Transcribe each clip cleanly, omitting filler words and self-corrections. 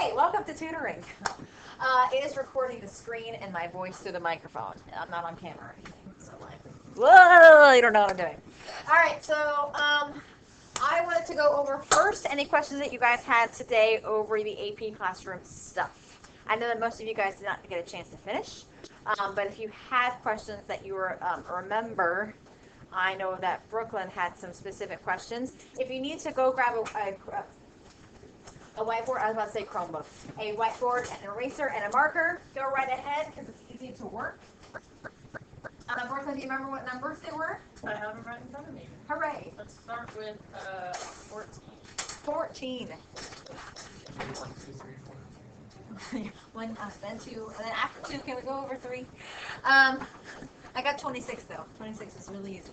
Hey, welcome to tutoring. It is recording the screen and my voice through the microphone. I'm not on camera or anything, so like, whoa, you don't know what I'm doing. All right, so I wanted to go over first any questions that you guys had today over the AP Classroom stuff. I know that most of you guys did not get a chance to finish, but if you had questions that you remember, I know that Brooklyn had some specific questions. If you need to go grab a whiteboard, I was about to say Chromebook, a whiteboard, an eraser, and a marker, go right ahead because it's easy to work. Brooklyn, do you remember what numbers they were? I have them right in front of me. Hooray. Let's start with 14. 14. 1, 2, 3, 4. One, then two, and then after two, can we go over three? I got 26 though. 26 is really easy.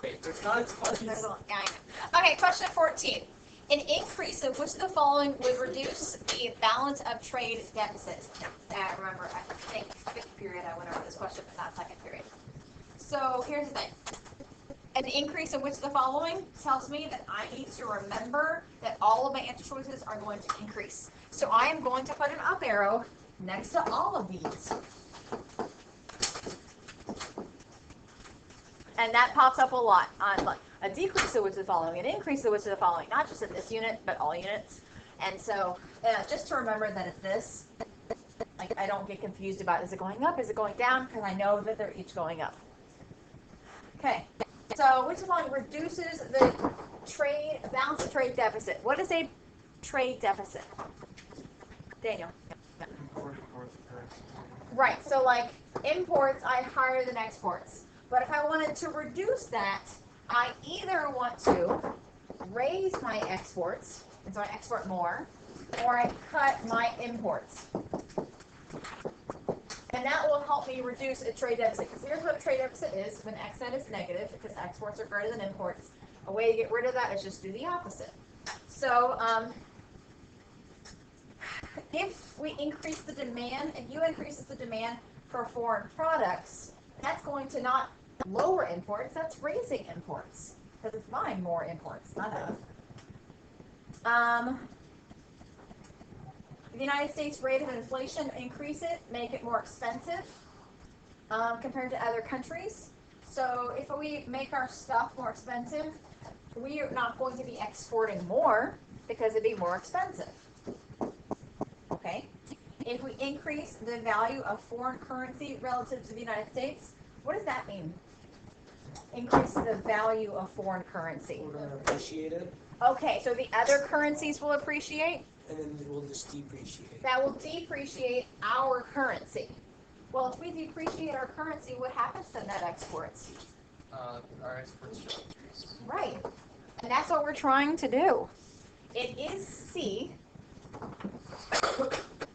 Wait, there's not a question. Yeah, I know. Okay, question 14. An increase of which of the following would reduce the balance of trade deficit? Remember, I think fifth period I went over this question, but not second period. So here's the thing. An increase of which of the following tells me that I need to remember that all of my answer choices are going to increase. So I am going to put an up arrow next to all of these. And that pops up a lot on like a decrease of which of the following, an increase of which of the following, not just in this unit, but all units. And so just to remember that it's this, like I don't get confused about is it going up, is it going down, because I know that they're each going up. Okay, so which of the following reduces the balance of trade deficit? What is a trade deficit? Daniel. Right, so like imports I higher than exports. But if I wanted to reduce that, I either want to raise my exports, and so I export more, or I cut my imports. And that will help me reduce a trade deficit. Because here's what a trade deficit is when X net is negative, because exports are greater than imports. A way to get rid of that is just do the opposite. So if we increase the demand, and you increases the demand for foreign products, that's going to not lower imports, that's raising imports. Because it's buying more imports, not enough. The United States rate of inflation, increase it, make it more expensive compared to other countries. So if we make our stuff more expensive, we are not going to be exporting more because it'd be more expensive. Okay? If we increase the value of foreign currency relative to the United States, what does that mean? Increase the value of foreign currency. We're going to appreciate it. Okay, so the other currencies will appreciate? And then it will just depreciate. That will depreciate our currency. Well, if we depreciate our currency, what happens to net exports? Our exports should increase. Right. And that's what we're trying to do. It is C,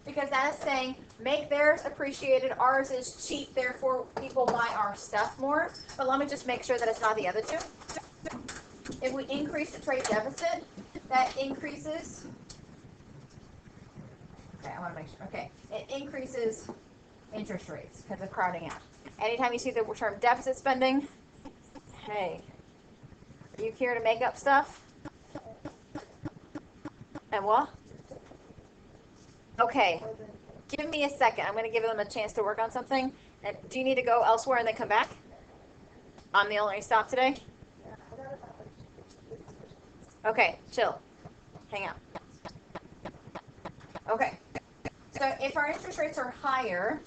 because that is saying make theirs appreciated, ours is cheap, therefore people buy our stuff more. But let me just make sure that it's not the other two. If we increase the trade deficit, that increases. Okay, I want to make sure. Okay, it increases interest rates because of crowding out. Anytime you see the term deficit spending, hey, are you here to make up stuff? And what? Okay, give me a second. I'm going to give them a chance to work on something. And do you need to go elsewhere and then come back? I'm the only stop today? Okay, chill. Hang out. Okay. So if our interest rates are higher,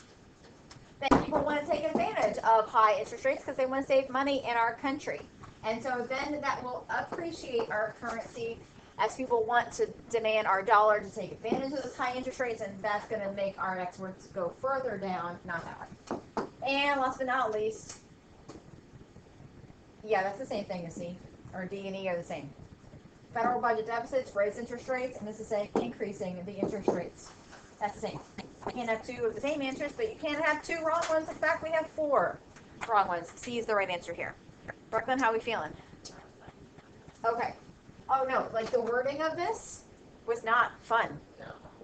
then people want to take advantage of high interest rates because they want to save money in our country. And so then that will appreciate our currency as people want to demand our dollar to take advantage of those high interest rates, and that's going to make our exports go further down, not that way. And last but not least, yeah, that's the same thing as C, or D and E are the same. Federal budget deficits, raise interest rates, and this is saying increasing the interest rates. That's the same. You can't have two of the same answers, but you can't have two wrong ones. In fact, we have 4 wrong ones. C is the right answer here. Brooklyn, how are we feeling? Okay. Oh no, like the wording of this was not fun.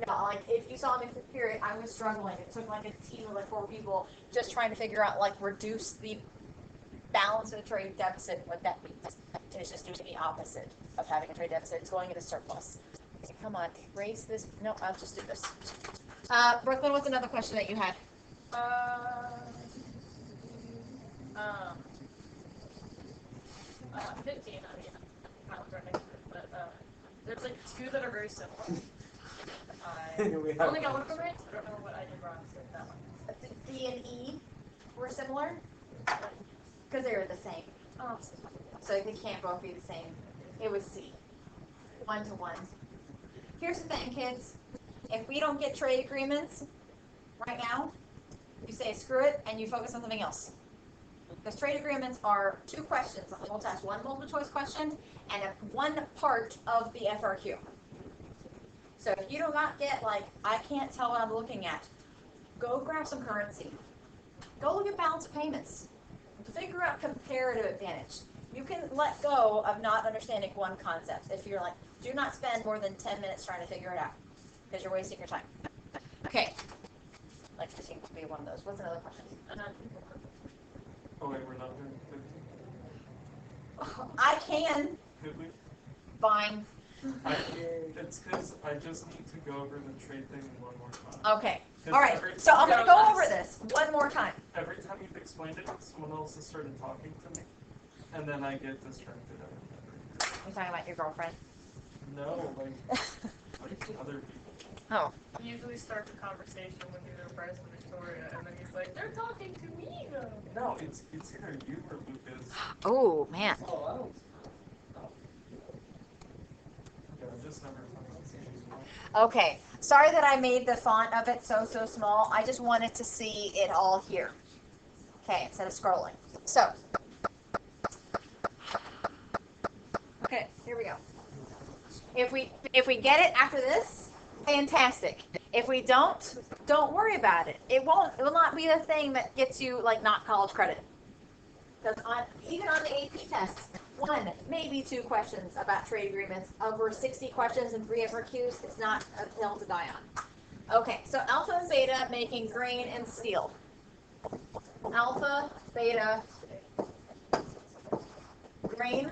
No, like if you saw me in the period, I was struggling. It took like a team of like 4 people just trying to figure out like reduce the balance of the trade deficit, what that means. And it's just doing the opposite of having a trade deficit. It's going into surplus. Come on, erase this. No, I'll just do this. Brooklyn, what's another question that you had? Um, 15. I mean, I don't remember next to it, but there's like two that are very similar. I only got one of them right. I don't know what I did wrong with that one. D and E were similar because they were the same. Oh, So they can't both be the same. It was C. 1 to 1. Here's the thing, kids. If we don't get trade agreements right now, you say screw it and you focus on something else. Because trade agreements are 2 questions. We'll test 1 multiple choice question and 1 part of the FRQ. So if you do not get, like, I can't tell what I'm looking at, go grab some currency. Go look at balance of payments. Figure out comparative advantage. You can let go of not understanding one concept. If you're like, do not spend more than 10 minutes trying to figure it out because you're wasting your time. Okay. Like, this seems to be one of those. What's another question? Oh wait, we're not doing 15? I can. Could we? Fine. It's because I just need to go over the trade thing one more time. Okay. All right. So I'm going to go over this one more time. Every time you've explained it, someone else has started talking to me, and then I get distracted. You're talking about your girlfriend? No, like other people. Oh. He usually starts a conversation when he's impressed with Victoria, and then he's like, "They're talking to me though." No, it's either you or Lucas. Oh, man. Oh, I don't. Yeah, I just never thought about seeing you. Okay. Sorry that I made the font of it so small. I just wanted to see it all here. Okay, instead of scrolling. So. Okay, here we go. If we get it after this, fantastic. If we don't worry about it. It will not be the thing that gets you like not college credit. Because even on the AP tests, 1, maybe 2 questions about trade agreements over 60 questions and 3 FRQs. It's not a hill to die on. Okay, so alpha and beta making grain and steel. Alpha, beta, grain,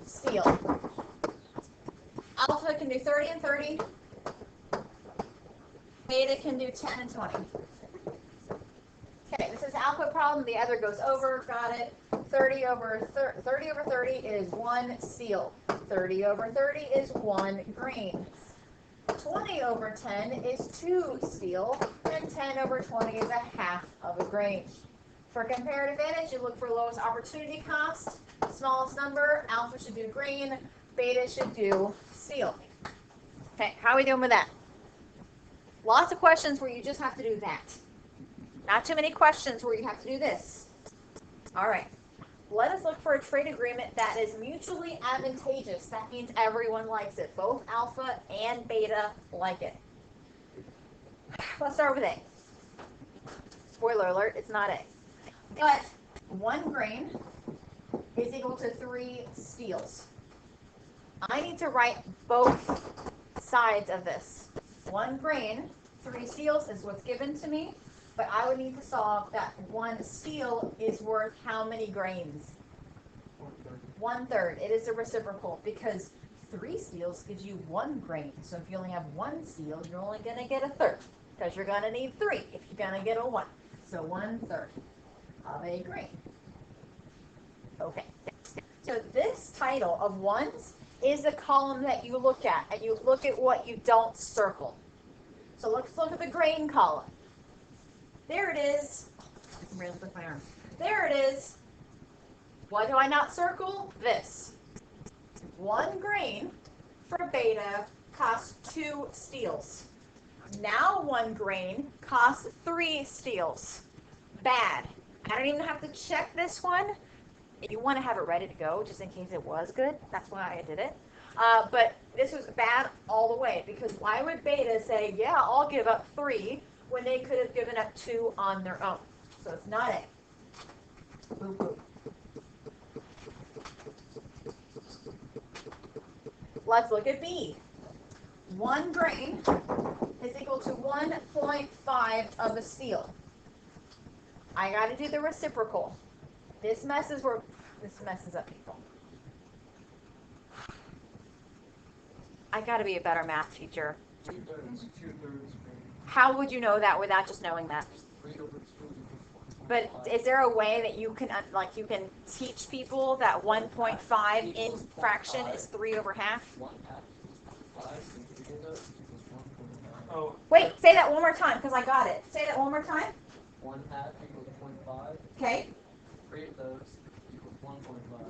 steel. Alpha can do 30 and 30. Beta can do 10 and 20. Okay, this is alpha problem. The other goes over. Got it. 30 over 30 is 1 steel. 30 over 30 is 1 grain. 20 over 10 is 2 steel. And 10 over 20 is a half of a grain. For comparative advantage, you look for lowest opportunity cost. Smallest number, alpha should do grain. Beta should do steel. Okay, how are we doing with that? Lots of questions where you just have to do that. Not too many questions where you have to do this. All right. Let us look for a trade agreement that is mutually advantageous. That means everyone likes it. Both alpha and beta like it. Let's start with A. Spoiler alert, it's not A. But 1 grain is equal to 3 steels. I need to write both sides of this. 1 grain, 3 steels is what's given to me. But I would need to solve that 1 steel is worth how many grains? 1/3. It is a reciprocal because 3 steels gives you 1 grain. So if you only have 1 steel, you're only going to get 1/3 because you're going to need 3 if you're going to get a 1. So 1/3 of a grain. Okay. So this title of ones is the column that you look at, and you look at what you don't circle. So let's look at the grain column. There it is. Really with my arm. There it is. What do I not circle? This. 1 grain for beta costs 2 steels. Now 1 grain costs 3 steels. Bad. I don't even have to check this one. You want to have it ready to go just in case it was good. That's why I did it. But this was bad all the way because why would beta say, yeah, I'll give up 3 when they could have given up 2 on their own? So it's not A. Boop, boop. Let's look at B. 1 grain is equal to 1.5 of a steel. I got to do the reciprocal. This messes up people. I got to be a better math teacher. 2/3. 2/3. How would you know that without just knowing that? But is there a way that you can you can teach people that 1.5 in fraction is 3 over half? Oh. Wait, say that one more time because I got it. Say that one more time. 1/2 equals 0.5. Okay. 3 of those equals 1.5.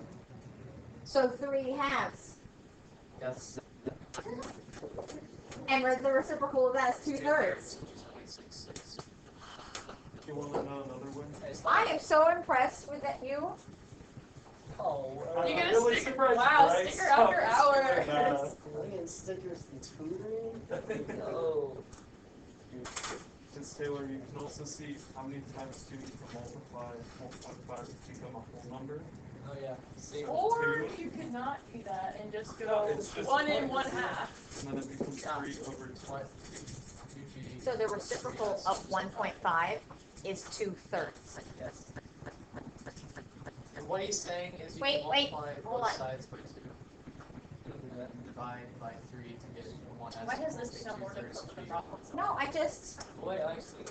So 3 halves. Yes. And the reciprocal of that is 2/3. You want to know another one? I am so impressed with that you. Oh, You I'm get a really sticker? surprised Wow, Bryce sticker after sucks hours. at math. I'm getting stickers from tutoring? No. Because Taylor, you can also see how many times 2 you can multiply 1.5 to become a whole number. Oh, yeah. See? Or you could not do that and just go It's just 1 and 1/2. And then it becomes 3 over 2. What? So the reciprocal of 1.5 is 2/3. Yes. And what he's saying is you Wait, can wait, multiply hold both on. sides by 2. And then divide by 3 to get 1 Why has this become more difficult than the problem? No, I just. Wait, actually,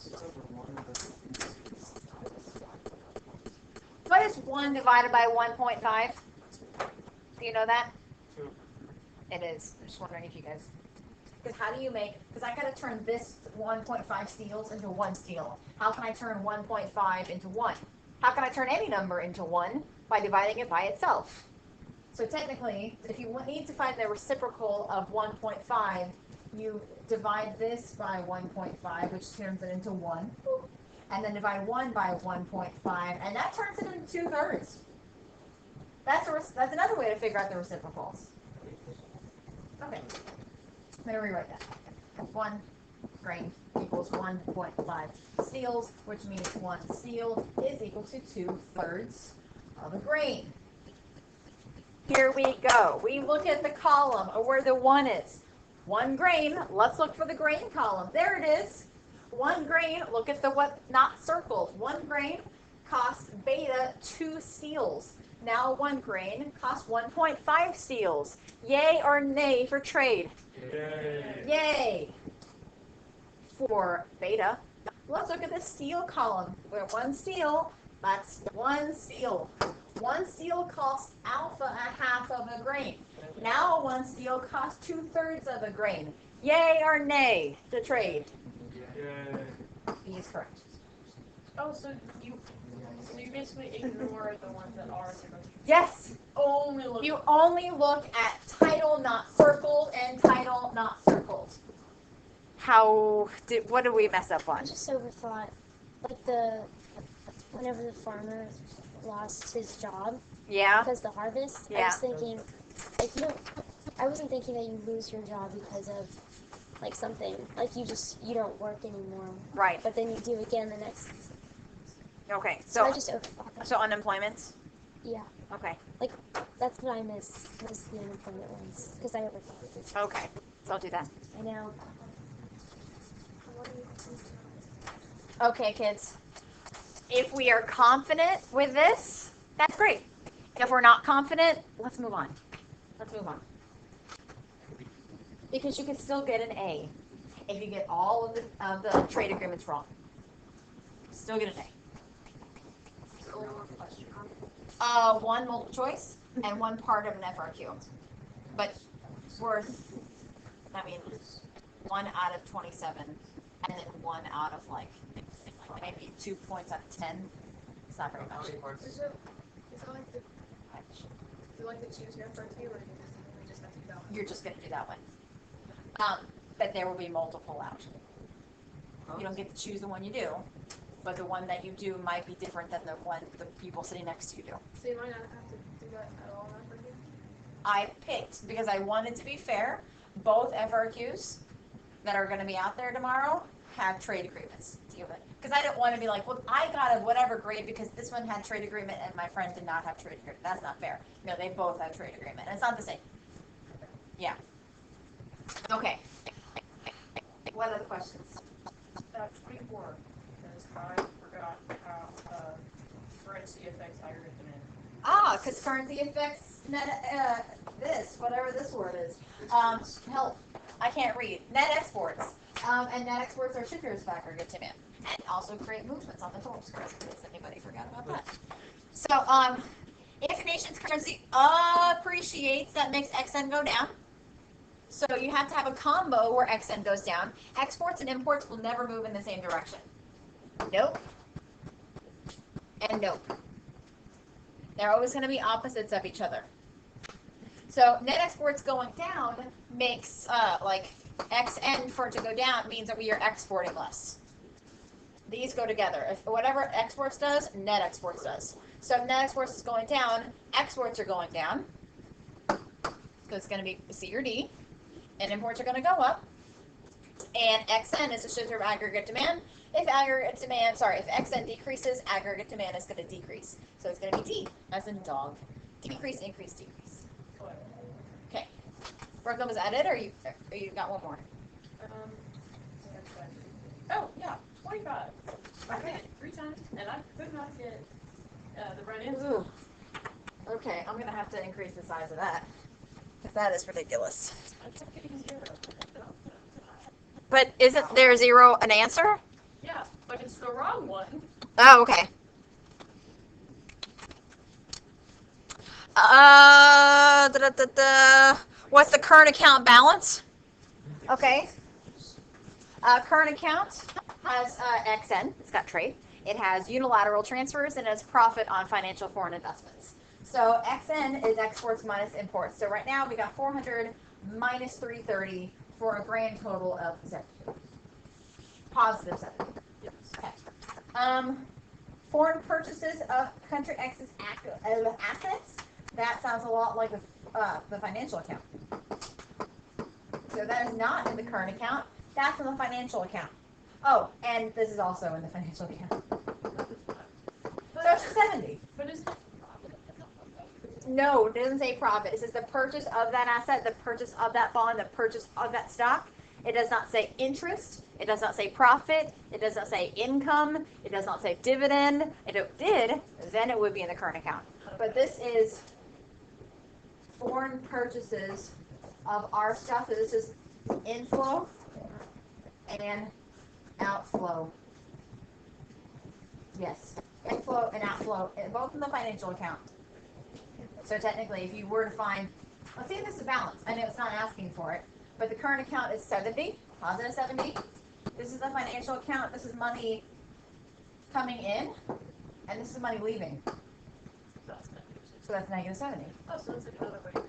It's over 1, but What is 1 divided by 1.5? Do you know that? 2. It is. I'm just wondering if you guys. Because how do you make. Because I got to turn this 1.5 steals into 1 steal. How can I turn 1.5 into 1? How can I turn any number into 1? By dividing it by itself. So technically, if you need to find the reciprocal of 1.5, you divide this by 1.5, which turns it into 1. And then divide 1 by 1.5, and that turns it into 2/3. That's another way to figure out the reciprocals. Okay. Let me rewrite that. 1 grain equals 1.5 steals, which means 1 steal is equal to 2/3 of a grain. Here we go. We look at the column where the 1 is. 1 grain. Let's look for the grain column. There it is. 1 grain. Look at the what not circled. 1 grain costs beta 2 steals. Now 1 grain costs 1.5 steals. Yay or nay for trade? Yay. Yay. For beta. Let's look at the steal column. Where 1 steal, that's 1 steal. 1 steal costs alpha a half of a grain. Now 1 steal costs 2/3 of a grain. Yay or nay to trade? Yay. B is correct. Oh, so you basically ignore the ones that are zero. Yes. Only look. You only look at title not circled and title not circled. What did we mess up I on? just overthought, whenever the farmer lost his job Yeah. because the harvest, I Yeah. was thinking, I wasn't thinking that you lose your job because of, something, you don't work anymore. Right. But then you do again the next, Okay. so I So just overthought that. so unemployment. Yeah, Okay. that's what I miss the unemployment ones, because I overthought it. Okay. So I'll do that. I know. Okay, kids. If we are confident with this, that's great. If we're not confident, let's move on. Let's move on. Because you can still get an A if you get all of the trade agreements wrong. Still get an A. 1 multiple choice and 1 part of an FRQ. But that means 1 out of 27, and then 1 out of maybe 2 points out of 10. It's not very much. Is it like the choose your FRQ, or you just have to do that one? You're just going to do that one. But there will be multiple out. You don't get to choose the one you do, but the one that you do might be different than the one the people sitting next to you do. So you might not have to do that at all in FRQ? I picked, because I wanted to be fair, both FRQs that are going to be out there tomorrow have trade agreements. Because I didn't want to be like, well, I got a whatever grade because this one had trade agreement and my friend did not have trade agreement. That's not fair. No, they both have trade agreement. And it's not the same. Yeah. Okay. What other questions? 24, because I forgot how for its CFX algorithm in. Because currency affects net, this, whatever this word is. Help. I can't read. Net exports. And net exports are shippers of aggregate demand. And also create movements on the total screen, in case anybody forgot about that. So, if a nation's currency appreciates, that makes XN go down. So you have to have a combo where XN goes down. Exports and imports will never move in the same direction. Nope. And nope. They're always going to be opposites of each other. So net exports going down makes like XN for it to go down means that we are exporting less. These go together. If whatever exports does, net exports does. So if net exports is going down, exports are going down. So it's going to be C or D. And imports are going to go up. And XN is a shifter of aggregate demand. If XN decreases, aggregate demand is going to decrease. So it's going to be D, as in dog. Decrease, increase, decrease. Okay. Brooklyn, was that it, or you got one more? Oh, yeah, 25. I read it 3 times, and I could not get the right answer. Ooh. Okay, I'm going to have to increase the size of that. Because that is ridiculous. I kept getting 0. But isn't there 0 an answer? Yeah, but it's the wrong one. Oh, okay. What's the current account balance? Okay. Current account has XN. It's got trade. It has unilateral transfers and it has profit on financial foreign investments. So XN is exports minus imports. So right now we got 400 minus 330 for a grand total of 70. Positive 70. Yes. Okay. Foreign purchases of country X's assets. That sounds a lot like the financial account. So that is not in the current account. That's in the financial account. Oh, and this is also in the financial account. So it's 70. But is it? No, it doesn't say profit. It says the purchase of that asset, the purchase of that bond, the purchase of that stock. It does not say interest. It does not say profit. It does not say income. It does not say dividend. If it did, then it would be in the current account. But this is foreign purchases of our stuff. So this is inflow and outflow. Yes, inflow and outflow, both in the financial account. So technically, if you were to find, let's see if this is balanced. I know it's not asking for it, but the current account is 70, positive 70. This is the financial account. This is money coming in, and this is money leaving. So that's negative 70. Oh, so it's another way.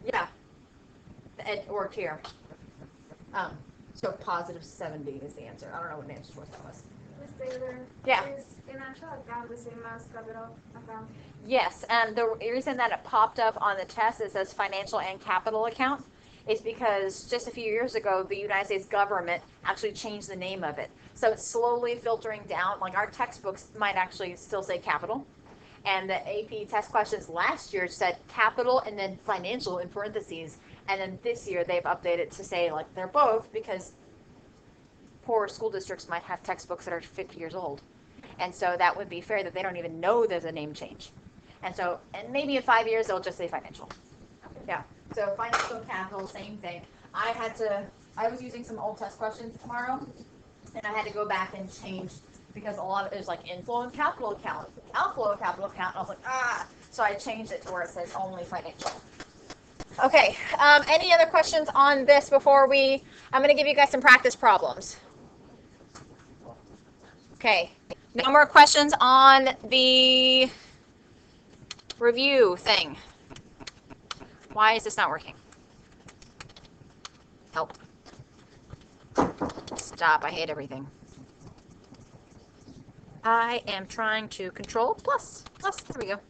Yeah, it worked here. So positive 70 is the answer. I don't know what the answer was. That was. Miss Taylor, Yeah. is financial account the same as capital account? Yes, and the reason that it popped up on the test, it says financial and capital account, is because just a few years ago, the United States government actually changed the name of it. So it's slowly filtering down. Like our textbooks might actually still say capital. And the AP test questions last year said capital and then financial in parentheses. And then this year they've updated to say like they're both, because poor school districts might have textbooks that are 50 years old. And so that would be fair that they don't even know there's a name change. And so, and maybe in 5 years they'll just say financial. Yeah. So financial and capital, same thing. I was using some old test questions tomorrow, and I had to go back and change because a lot of it is like inflow and capital account, outflow and capital account. And I was like, so I changed it to where it says only financial. Okay. Any other questions on this before I'm going to give you guys some practice problems. Okay. No more questions on the review thing. Why is this not working? Help. Stop. I hate everything. I am trying to control plus. There we go.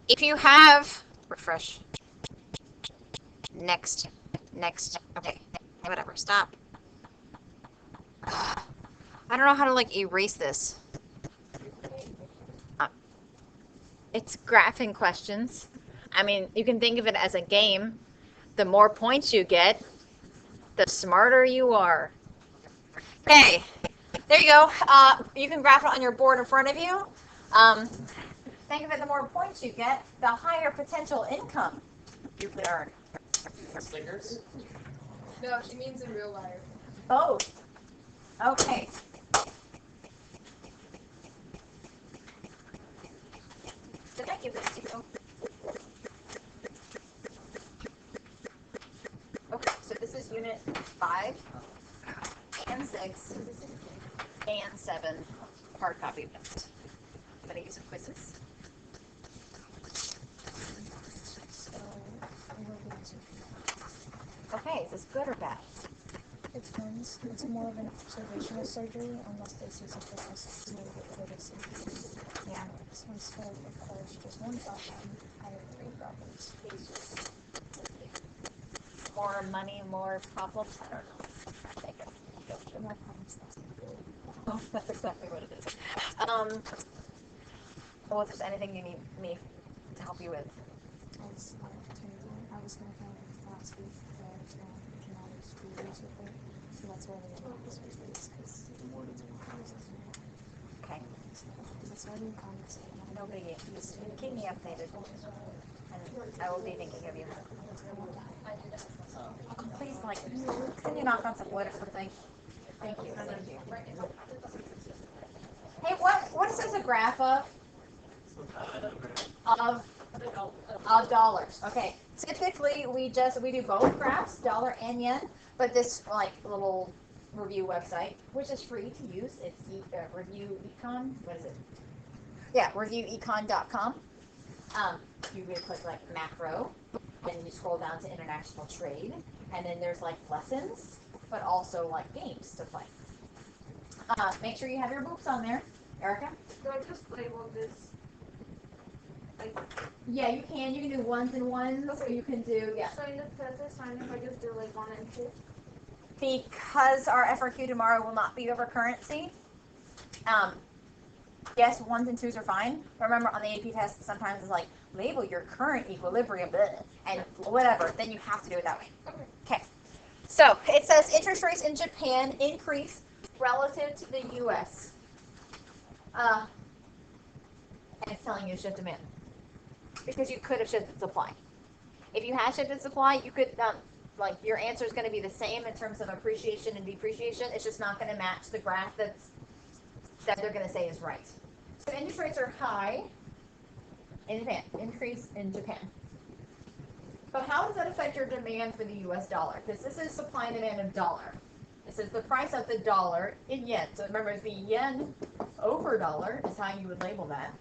If you have refresh. Next. Okay. Whatever. Stop. I don't know how to like erase this. It's graphing questions. I mean, you can think of it as a game. The more points you get, the smarter you are. Okay, there you go. You can graph it on your board in front of you. Think of it, the more points you get, the higher potential income you could earn. Stickers? No, she means in real life. Both. Okay. Did I give this to you? Okay, so this is unit 5 and 6 and 7 hard copy list. I'm going to use some quizzes. Okay, is this good or bad? It depends. It's more of an observational surgery unless they see something else to further surgery. Yeah. This one's full requires just one outcome out of 3 problems. More money, more problems? I don't know. Take it. The more problems, that's good. Oh, that's exactly what it is. Well, if there's anything you need me to help you with. I was going to last week that cannot experience with it. So that's why they have this surgery because the warden's Okay. that's why the comments Nobody, just keep me updated. And I will be thinking of you. Please, like, can you knock on some wood or something? Thank you. Thank you. Hey, what is this a graph of? Of dollars. Okay. Typically, we do both graphs, dollar and yen, but this like little review website, which is free to use, it's review econ. What is it? Yeah, reviewecon.com. You would click like macro, and you scroll down to international trade, and then there's like lessons, but also like games to play. Make sure you have your books on there, Erica. Do I just label this? Like, Yeah, you can. You can do ones and ones. Okay. You can do, yeah. so in the test, it's fine if I just do like 1 and 2. Because our FRQ tomorrow will not be over currency. Yes, ones and twos are fine. Remember, on the AP test, sometimes it's like label your current equilibrium and whatever. Then you have to do it that way. Okay. So it says interest rates in Japan increase relative to the U.S. And it's telling you to shift demand because you could have shifted supply. If you had shifted supply, you could like your answer is going to be the same in terms of appreciation and depreciation. It's just not going to match the graph that they're going to say is right. So interest rates are high in Japan, increase in Japan. But how does that affect your demand for the U.S. dollar? Because this is supply and demand of dollar. This is the price of the dollar in yen. So remember, the yen over dollar is how you would label that.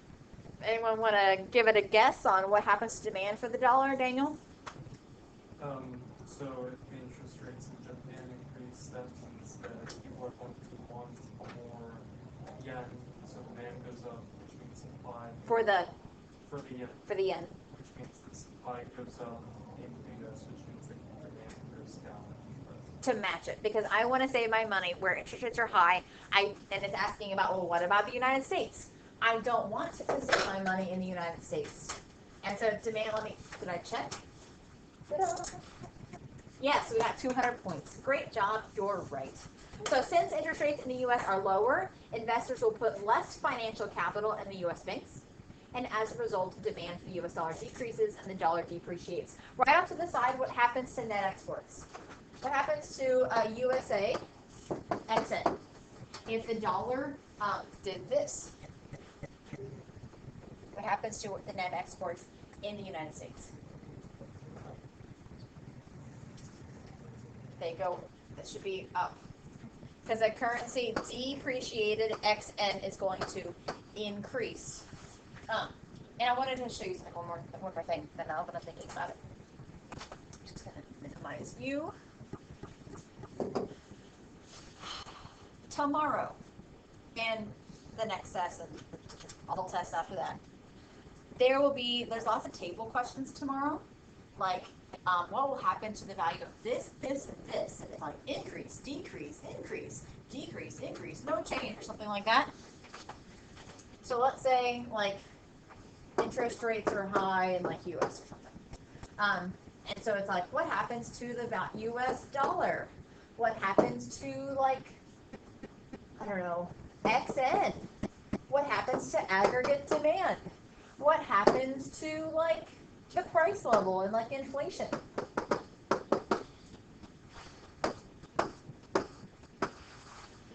Anyone want to give it a guess on what happens to demand for the dollar, Daniel? So if the interest rates in Japan increase, that means that people are going to want more yen, so demand goes up, which means supply For the yen, yen. which means the supply goes up in US, which means the demand goes down. To match it, because I want to save my money where interest rates are high. And it's asking about, well, what about the United States? I don't want to save my money in the United States. And so demand, did I check? Yes, we got 200 points. Great job, you're right. So since interest rates in the U.S. are lower, investors will put less financial capital in the U.S. banks. And as a result, demand for the U.S. dollar decreases and the dollar depreciates. Right off to the side, what happens to net exports? What happens to USA exit if the dollar did this? What happens to the net exports in the United States? They go, that should be up. Because the currency depreciated, XN is going to increase. And I wanted to show you one more thing, then now that I'm thinking about it. Just going to minimize you. Tomorrow, and the next test, and all tests after that, there's lots of table questions tomorrow, like what will happen to the value of this, this, and this, and it's like increase, decrease, increase, decrease, increase, no change, or something like that. So let's say like interest rates are high in like US or something, and so it's like what happens to the US dollar? What happens to like I don't know, XN? What happens to aggregate demand? What happens to like the price level and like inflation?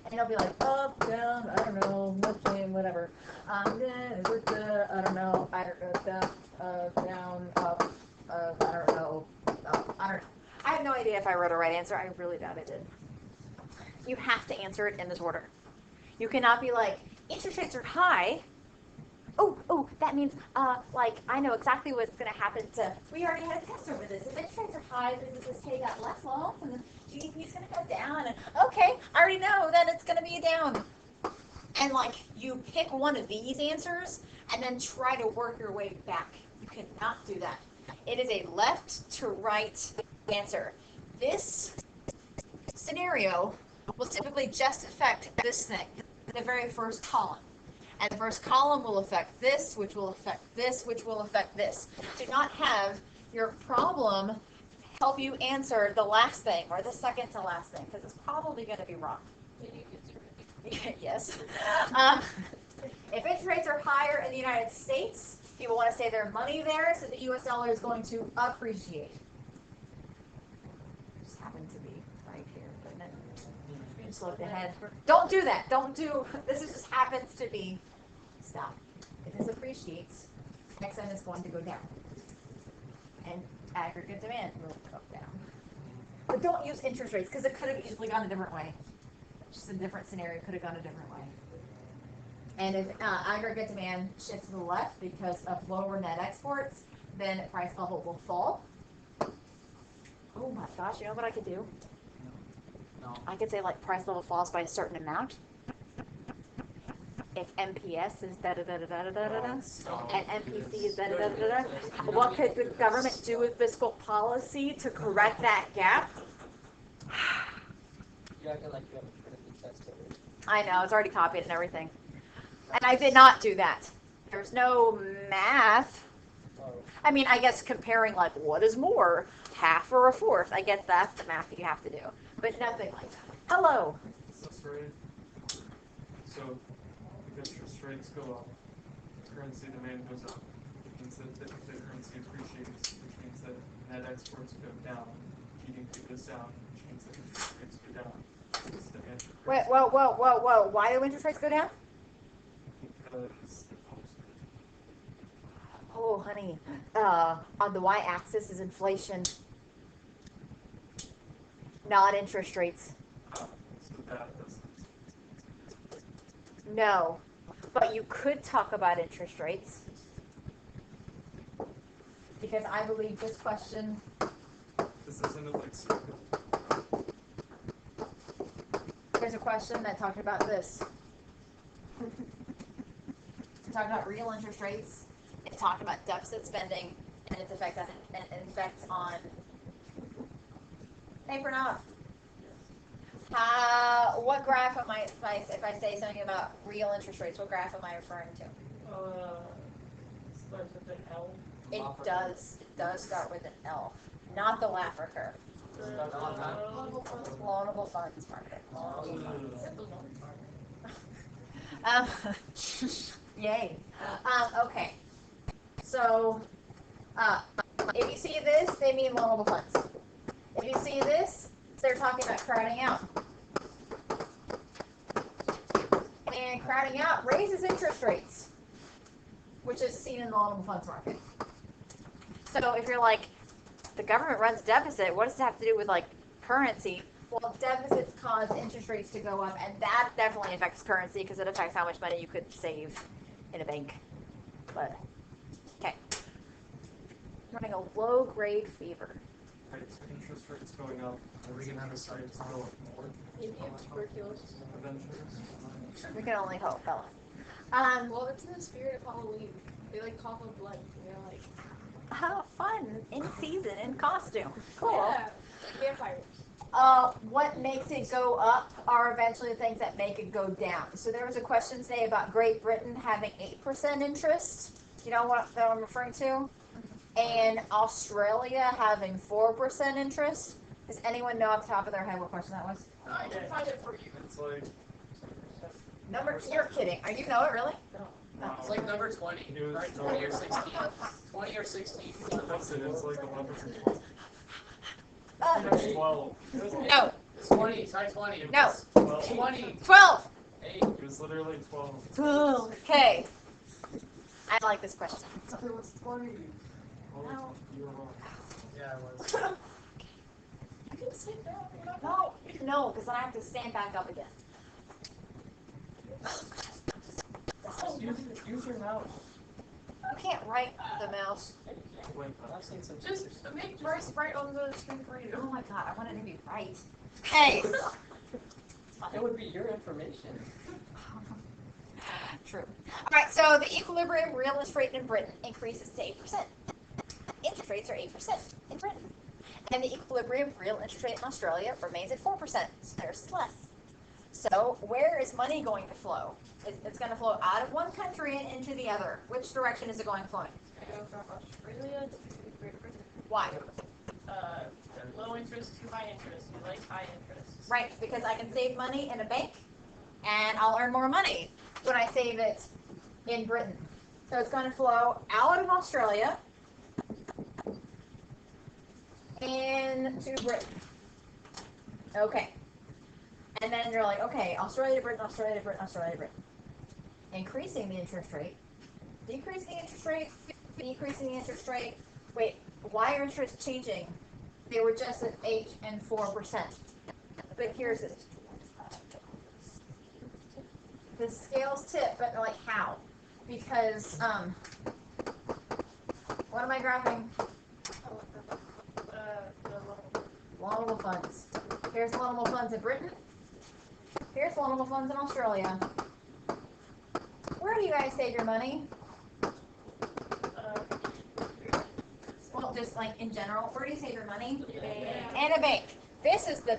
And they'll be like, up, down, I don't know, nothing, whatever. Then is it the, I don't know, aggregate down, up, I don't know, up, I don't know. I have no idea if I wrote a right answer. I really doubt I did. You have to answer it in this order. You cannot be like, interest rates are high. Oh, that means, like, I know exactly what's going to happen to, we already had a test over this. If interest rates are high, businesses pay out less loans, and the GDP is going to go down. And, okay, I already know that it's going to be down. And, like, you pick one of these answers, and then try to work your way back. You cannot do that. It is a left to right answer. This scenario will typically just affect this thing, the very first column. And the first column will affect this, which will affect this, which will affect this. Do not have your problem help you answer the last thing or the second to last thing, because it's probably going to be wrong. Yes. If interest rates are higher in the United States, people want to say their money there, so the U.S. dollar is going to appreciate. Just happened to be right here, but then you just looked ahead. Don't do that. Don't do. This just happens to be. Stop. If this appreciates, XN is going to go down, and aggregate demand will go down. But don't use interest rates because it could have easily gone a different way. Just a different scenario could have gone a different way. And if aggregate demand shifts to the left because of lower net exports, then price level will fall. Oh my gosh, you know what I could do? No. I could say like price level falls by a certain amount. If MPS is da da da da da da da da, and MPC is da da da da da, what could the government do with fiscal policy to correct that gap? You acting like you haven't printed the test already. I know, it's already copied and everything. And I did not do that. There's no math. Oh, I mean, I guess comparing like what is more, half or a fourth. I guess that's the math that you have to do, but nothing like that. Hello. Is this right? So, if interest rates go up, currency demand goes up, which means that the currency appreciates, which means that net exports go down, GDP goes down, which means that interest rates go down. It's the answer. Wait, whoa. Why do interest rates go down? Because Oh, honey. On the y-axis is inflation, not interest rates. so that doesn't. No. But you could talk about interest rates. Because I believe this question, This isn't like stupid. there's a question that talked about this. It talked about real interest rates. It talked about deficit spending and its effect on Hey Pranav. What graph am I, if I say something about real interest rates, what graph am I referring to? Starts with an L. It does start with an L, not the Laffer curve. Loanable funds market. Yay. Okay. So, if you see this, they mean loanable funds. If you see this, they're talking about crowding out. And crowding out raises interest rates, which is seen in the loanable funds market. So if you're like, the government runs deficit, what does it have to do with like currency? Well, deficits cause interest rates to go up, and that definitely affects currency because it affects how much money you could save in a bank. But, okay. Running a low-grade fever. Right, so interest rates going up, Are we gonna have a interest rates side go up more Maybe you have tuberculosis. eventually. We can only hope, Bella. Well, it's in the spirit of Halloween. They like cough up blood. They're like, How fun, in season, in costume. Cool. yeah, vampires. What makes it go up are eventually the things that make it go down. So there was a question today about Great Britain having 8% interest. You know what I'm referring to? And Australia having 4% interest. Does anyone know off the top of their head what question that was? I can find it for you. It's like You're kidding. Are you know it really? It's like number 20, It was or 20 or 16. 20 or 16. That's it. It's like 11 or 12. Uh, It's 12. no, 20, try 20. No. 12. 20. 12. 8. It was literally 12. 12. Okay. I like this question. It was 20. Oh, No. you were wrong. Yeah, it was. You can sit down. We're not No, because then I have to stand back up again. Use your mouse. You can't write the mouse. Wait, I've seen some Just make Bryce right on the screen for Oh you. my god, I want it to be right. Hey. It would be your information. True. Alright, so the equilibrium real interest rate in Britain increases to 8%. Interest rates are 8% in Britain. And the equilibrium real interest rate in Australia remains at 4%. So there's less. So where is money going to flow? It's going to flow out of one country and into the other. Which direction is it going flowing? I go from Australia to Great Britain. Why? Low interest to high interest. You like high interest. Right, because I can save money in a bank and I'll earn more money when I save it in Britain. So it's going to flow out of Australia into Britain. Okay. And then you're like, okay, Australia to Britain, Australia to Britain, Australia to Britain. Increasing the interest rate, decreasing the interest rate, decreasing the interest rate. Wait, why are interests changing? They were just at 8 and 4%. But here's it. The scales tip, but like how? Because, what am I graphing? Loanable funds. Here's loanable funds in Britain. Here's loanable funds in Australia. Where do you guys save your money? Well, just like in general, where do you save your money? In a bank. This is the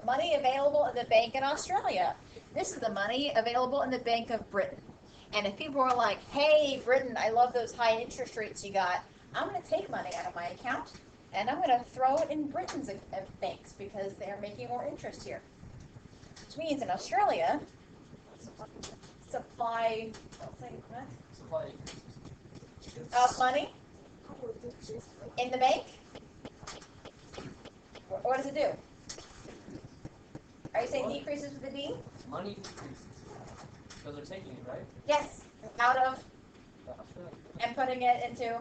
money available in the bank in Australia. This is the money available in the Bank of Britain. And if people are like, hey, Britain, I love those high interest rates you got, I'm going to take money out of my account and I'm going to throw it in Britain's banks because they're making more interest here. Which means in Australia, supply of money in the bank. What does it do? Are you saying decreases with the D? Money decreases. Because they're taking it, right? Yes. Out of Australia. and putting it into.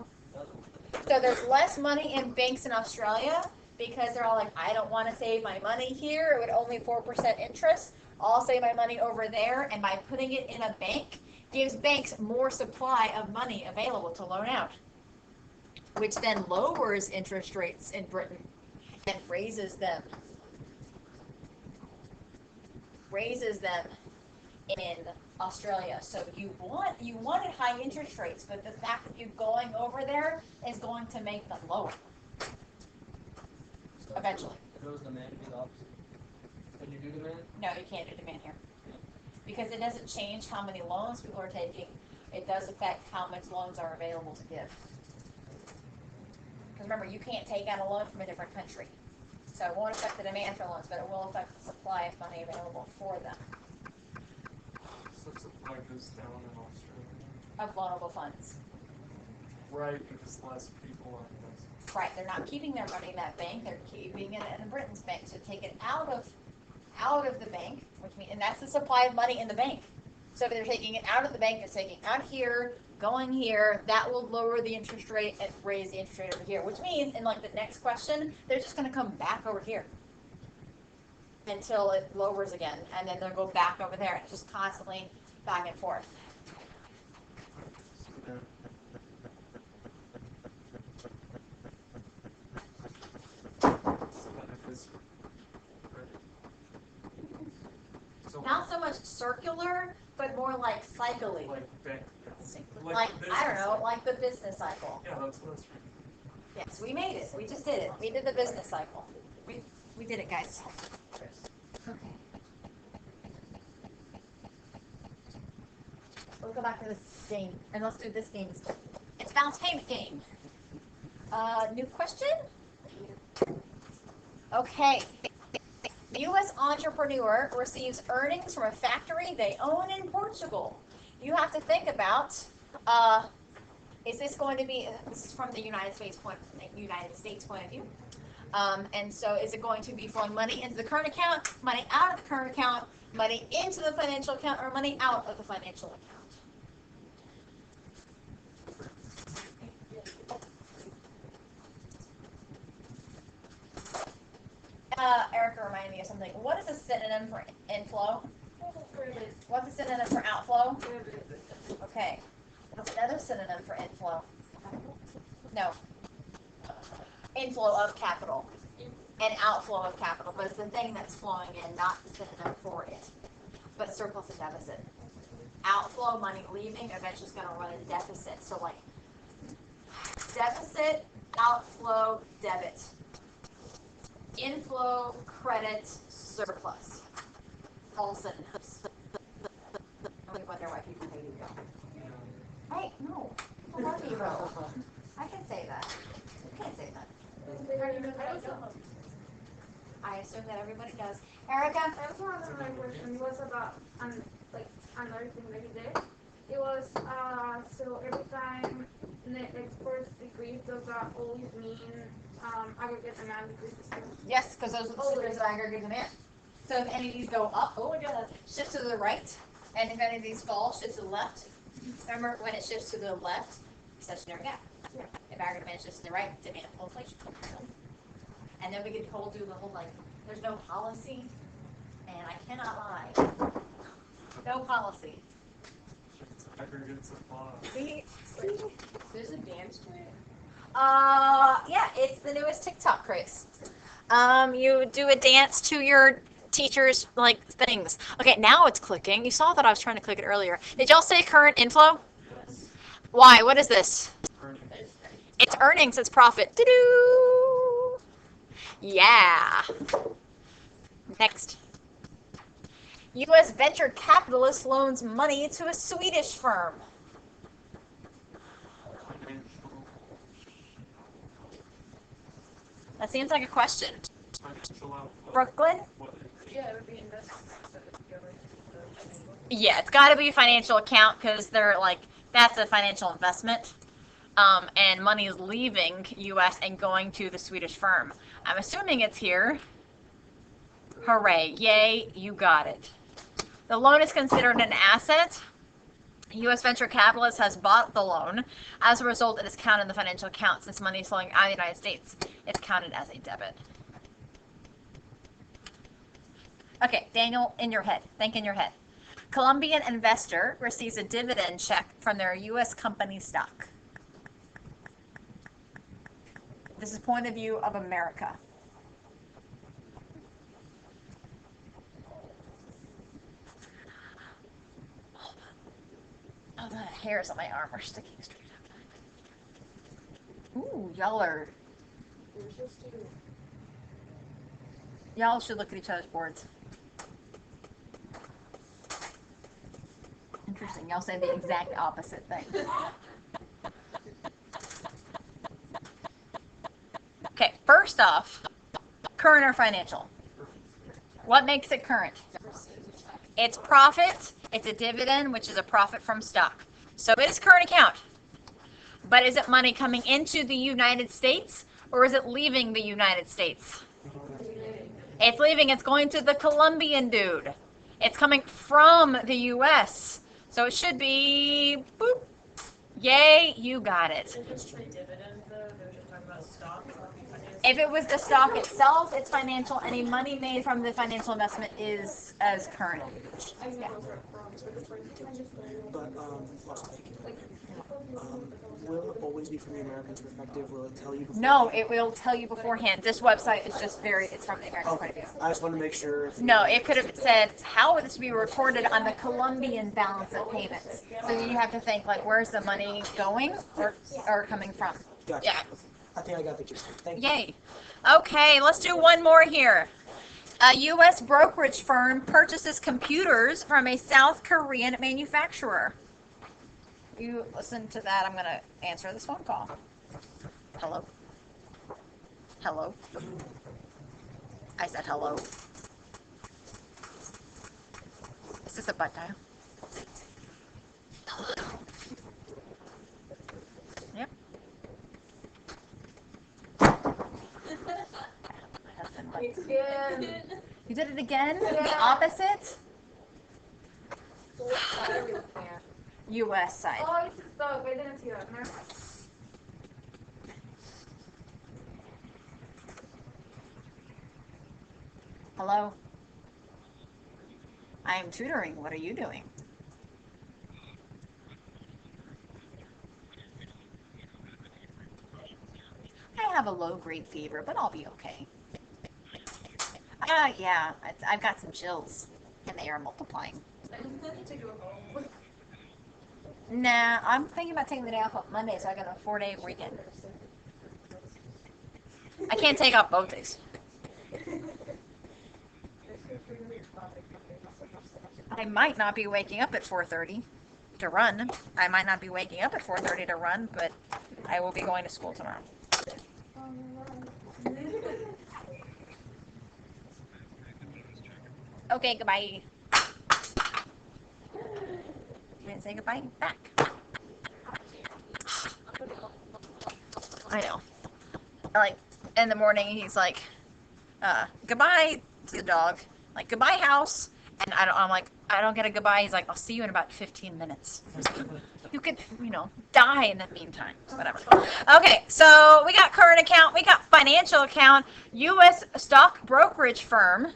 So there's less money in banks in Australia because they're all like, I don't want to save my money here. It would only 4% interest. I'll save my money over there, and by putting it in a bank, gives banks more supply of money available to loan out, which then lowers interest rates in Britain and raises them in Australia. So you wanted high interest rates, but the fact that you going over there is going to make them lower eventually. If it was demand, it'd be the opposite. When you do demand, No, you can't do demand here because it doesn't change how many loans people are taking. It does affect how much loans are available to give. Because remember, you can't take out a loan from a different country. So it won't affect the demand for loans, but it will affect the supply of money available for them So supply goes down in Australia. of loanable funds. Right, because less people are investing. Right, they're not keeping their money in that bank, they're keeping it in Britain's bank. So take it out of the bank, which means, and that's the supply of money in the bank. So if they're taking it out of the bank, it's taking out here, going here, that will lower the interest rate and raise the interest rate over here, which means in like the next question, they're just gonna come back over here until it lowers again, and then they'll go back over there. It's just constantly back and forth. So Not so much circular, but more like cycling. like bank. Like, the I don't business know, cycle. like the business cycle. Yeah, that's right. Yes, we made it. We just did it. We did the business cycle. We did it, guys. Okay. Let's go back to this game, and let's do this game instead. It's balance payment game. New question? Okay. You U.S. entrepreneur receives earnings from a factory they own in Portugal. You have to think about, is this going to be, this is from the United States point of view. And so is it going to be flowing money into the current account, money out of the current account, money into the financial account, or money out of the financial account? Erica reminded me of something. What is a synonym for inflow? What's a synonym for outflow? Okay. What's another synonym for inflow? No. Inflow of capital. And outflow of capital. But it's the thing that's flowing in, not the synonym for it. But surplus and deficit. Outflow, money leaving, eventually is going to run a deficit. So like deficit, outflow, debit. Inflow, credit, surplus. All synonyms. I wonder why people hate you. Hey, no. I love you, I can say that. You can't say that. I assume that everybody does. Erica? I also have another question. It was about another thing that he did. It was so every time net exports decrease, does that always mean aggregate demand decreases too? Yes, because those are the secrets of aggregate demand. So if any of these go up, shift to the right, and if any of these fall, shift to the left. Remember, when it shifts to the left, stationary gap. Yeah. If aggregate demand shifts to the right, demand will inflation. And then we could do the whole there's no policy, and I cannot lie. No policy. Aggregate supply. See? There's a dance to it? Yeah, it's the newest TikTok craze. You do a dance to your teacher's things. Okay, now it's clicking. You saw that I was trying to click it earlier. Did y'all say current inflow? Yes. Why? What is this? Earnings. It's earnings. It's profit. Doo-doo! Yeah. Next. U.S. venture capitalist loans money to a Swedish firm. That seems like a question. Financial outflow. Brooklyn? Yeah, it would be investment. Yeah, it's got to be financial account because they're that's a financial investment. And money is leaving U.S. and going to the Swedish firm. I'm assuming it's here. Hooray. Yay, you got it. The loan is considered an asset. U.S. venture capitalist has bought the loan. As a result, it is counted in the financial account. Since money is flowing out of the United States, it's counted as a debit. Okay, Daniel, in your head. Think in your head. Colombian investor receives a dividend check from their U.S. company stock. This is point of view of America. Oh, the hairs on my arm are sticking straight up. Ooh, y'all should look at each other's boards. Interesting. Y'all say the exact opposite thing. Okay, first off, current or financial? What makes it current? It's profit. It's a dividend, which is a profit from stock. So it is current account. But is it money coming into the United States or is it leaving the United States? It's leaving. It's going to the Colombian dude. It's coming from the U.S. So it should be, boop. Yay, you got it. Interest rate dividends, though, they're just talking about stock. If it was the stock itself, it's financial. Any money made from the financial investment is as current. Yeah. But will it always be from the American's perspective? Will it tell you before? No, it will tell you beforehand. This website is just it's from the American point of view. I just want to make sure. No, it could have said, how would this be recorded on the Colombian balance of payments? So you have to think, where's the money going or coming from? Gotcha. Yeah. I think I got the gist. Thank you. Yay. Okay, let's do one more here. A U.S. brokerage firm purchases computers from a South Korean manufacturer. You listen to that. I'm going to answer this phone call. Hello? Hello? I said hello. this a butt dial? Yep. Again. You did it again? The opposite? U.S. side. Oh, it's stuck. I didn't see that. Never mind. Hello? I am tutoring. What are you doing? I have a low-grade fever, but I'll be okay. Yeah, I've got some chills, and they are multiplying. To go home. Nah, I'm thinking about taking the day off on Monday, so I got a 4-day weekend. I can't take off both days. I might not be waking up at 4:30 to run. I might not be waking up at 4:30 to run, but I will be going to school tomorrow. Okay, goodbye. You didn't say goodbye back. I know. Like, in the morning, he's like, goodbye to the dog. Like, goodbye, house. And I'm like, I don't get a goodbye. He's like, I'll see you in about 15 minutes. You could, die in the meantime. Whatever. Okay, so we got current account. We got financial account. U.S. stock brokerage firm.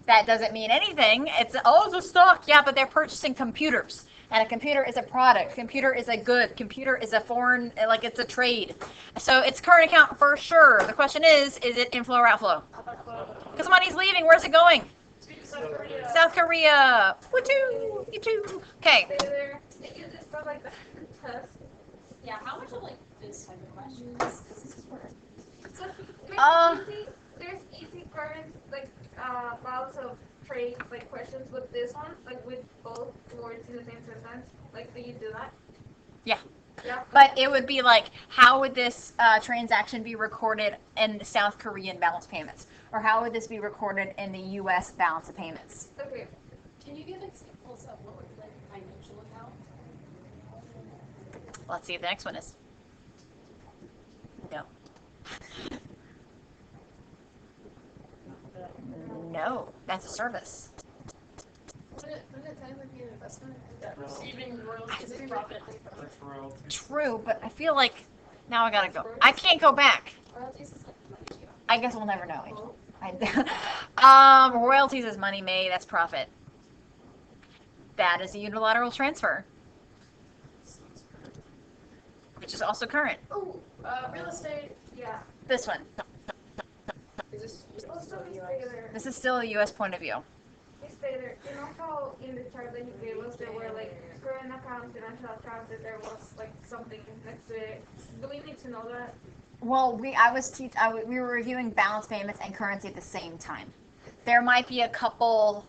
That doesn't mean anything. It's a stock. Yeah, but they're purchasing computers. And a computer is a product. Computer is a good. Computer is a foreign, like it's a trade. So it's current account for sure. The question is it inflow or outflow? Because money's leaving. Where's it going? South Korea. South Korea. Woo-choo. You too. Okay. Stay there. They use this for like the test. Yeah, how much of like this type of questions? So there's easy current like lots of trade like questions with this one, like with both words in the same sentence. Like, do you do that? Yeah. Yeah. But it would be like, how would this transaction be recorded in South Korean balance payments? Or how would this be recorded in the U.S. balance of payments? Okay. Can you give examples of what would be like a financial account? Let's see what the next one is. No. No, that's a service. Wouldn't it technically be an investment? Receiving royalties and profit. That's royalty. True, but I feel like now I gotta go. I can't go back. Royalties is like money. I guess we'll never know. Royalties is money made. That's profit. That is a unilateral transfer, which is also current. Oh, real estate. Yeah. This one. Is this Also, we stay there. This is still a U.S. point of view. We stay there. You know how in the chart that you gave us there were like current account, financial account, that there was like something next to it. Do we need to know that? Well, we were reviewing balance payments and currency at the same time. There might be a couple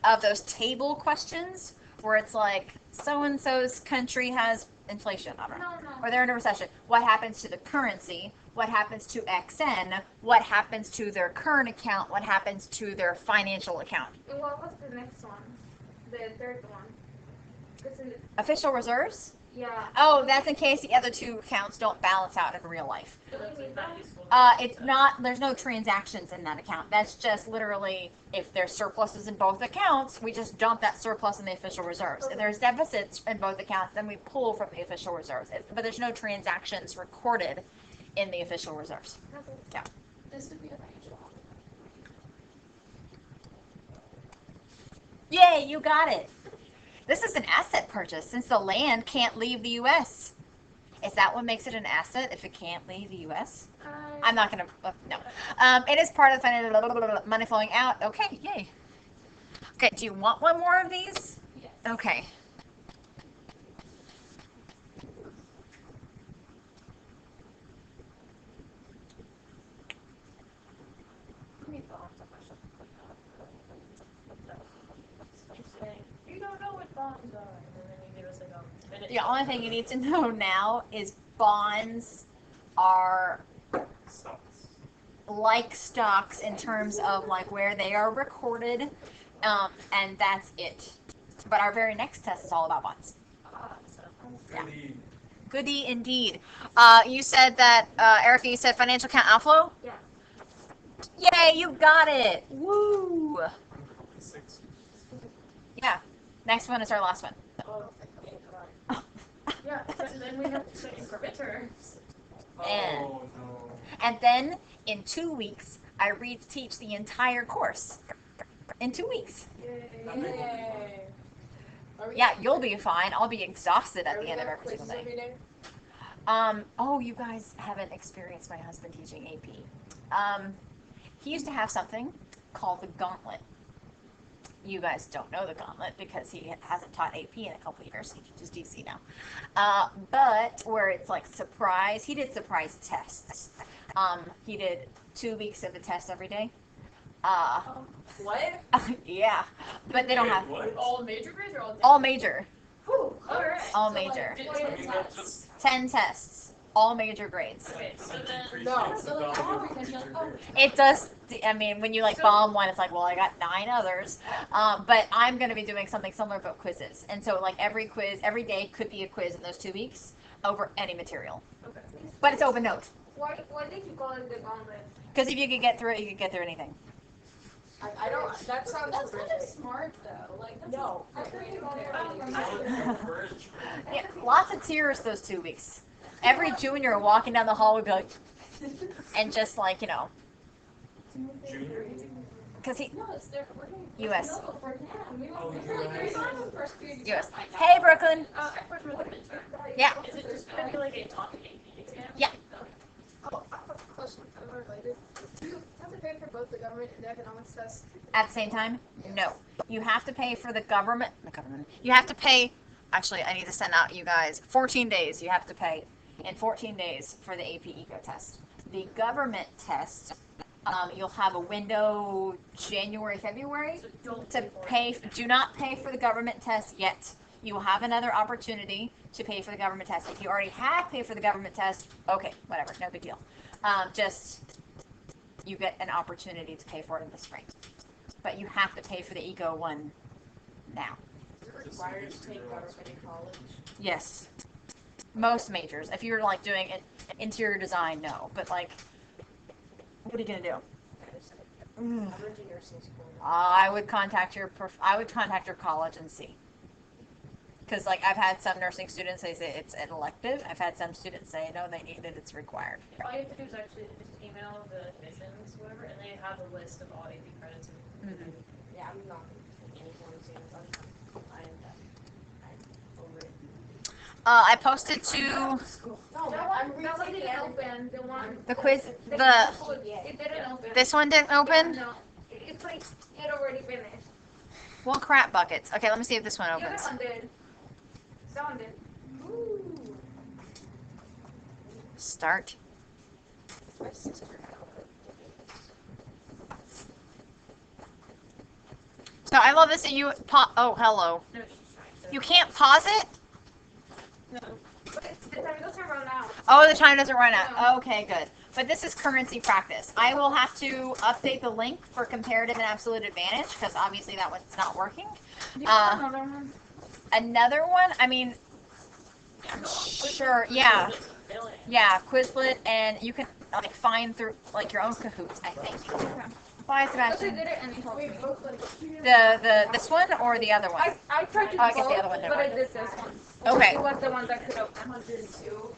of those table questions where it's like so and so's country has inflation, I don't know, or they're in a recession. What happens to the currency? What happens to XN? What happens to their current account? What happens to their financial account? And what was the next one? The third one. It's in the, Official reserves? yeah. Oh, that's in case the other two accounts don't balance out in real life. Do we need that? It's not, there's no transactions in that account. That's just literally, if there's surpluses in both accounts, we just dump that surplus in the official reserves. If there's deficits in both accounts, then we pull from the official reserves. But there's no transactions recorded in the official reserves. Yeah. This would be a financial. Yay, you got it. This is an asset purchase since the land can't leave the U.S. Is that what makes it an asset if it can't leave the U.S.? I'm not going to, no. It is part of the financial money flowing out. Okay, yay. Okay, do you want one more of these? Yes. Okay. You don't know what bonds are, and then you give us a go. The only thing you need to know now is bonds are Stocks. like stocks in terms of like where they are recorded, and that's it. But our very next test is all about bonds. Goody. Goody indeed. You said that, Erica, you said financial account outflow? Yeah. Yay, you got it! Woo! 6. Yeah. Next one is our last one. Yeah, and then we have the increment terms. And- Oh no. And then in 2 weeks, I reteach the entire course. In 2 weeks. That'd be fun. Yeah, you'll be fine. I'll be exhausted at the end of every single day. Oh, you guys haven't experienced my husband teaching AP. He used to have something called the gauntlet. You guys don't know the gauntlet because he hasn't taught AP in a couple of years. He teaches DC now. But where it's like surprise, he did surprise tests. He did 2 weeks of a test every day. What? Yeah, but they don't have What? All major grades or all? all major, Whew, alright. all So, like, major. did- I mean, that's just 10 tests, all major grades. Okay, so then. decreasing No. the So like, value how of we can teacher just. grade. It does. I mean, when you like bomb one, it's like, well, I got 9 others. But I'm going to be doing something similar but quizzes, and so like every quiz, every day could be a quiz in those 2 weeks over any material. Okay. But it's open note. Why did you call it the gauntlet? Because if you could get through it, you could get through anything. I don't. That sounds That's kind of horrific. smart though. Like that's No. a great Encourage. Yeah, lots of tears those 2 weeks. Every junior walking down the hall would be like, and just like, you know, Junior. because he, No, it's their working. U.S. No, for now. We Oh, don't really US. on the first period. U.S. Hey, Brooklyn. I first read the midterm. Yeah. Is it just kind of like a talking exam? Yeah. Oh, I have a question. Unrelated. Do you have to pay for both the government and the economics test? At the same time? No. You have to pay for the government. You have to pay. Actually, I need to send out you guys 14 days. You have to pay in 14 days for the AP Eco test. The government test, you'll have a window January, February So don't to for it. pay. Do not pay for the government test yet. You will have another opportunity to pay for the government test. If you already have paid for the government test, okay, whatever, no big deal. Just you get an opportunity to pay for it in the spring. But you have to pay for the Eco one now. Is it required to take government in college? Yes. Most majors. If you're like doing interior design, no. But like, what are you gonna do? I'm going to nursing school. I would contact your college and see. Because like I've had some nursing students say it's an elective. I've had some students say no, they need it. It's required. All you have to do is actually just email the admissions, whatever, and they have a list of all AP credits. Mm-hmm. Yeah, I'm not anyone exams. I'm over it. I posted to No, That I'm one didn't rethinking open. The one. the quiz. It didn't open. This one didn't open. No. It's like it already finished. Well, crap buckets. Okay, let me see if this one The opens. other one did. That one did. Ooh. Start. My sister. So I love this that you oh, hello. No, she's trying to. You can't pause it? But the time doesn't run out. Oh, the time doesn't run out. No. Okay, good. But this is currency practice. I will have to update the link for comparative and absolute advantage because obviously that one's not working. Another one. Another one, I mean, sure, yeah. Yeah, Quizlet, and you can like find through like your own Kahoots, I think. Bye, Because I Sebastian. did it and it helped me. The this one or the other one? I tried to do Oh, I guess both, the other one, never but I mind. did this one. Okay. It was the one that could open. 102.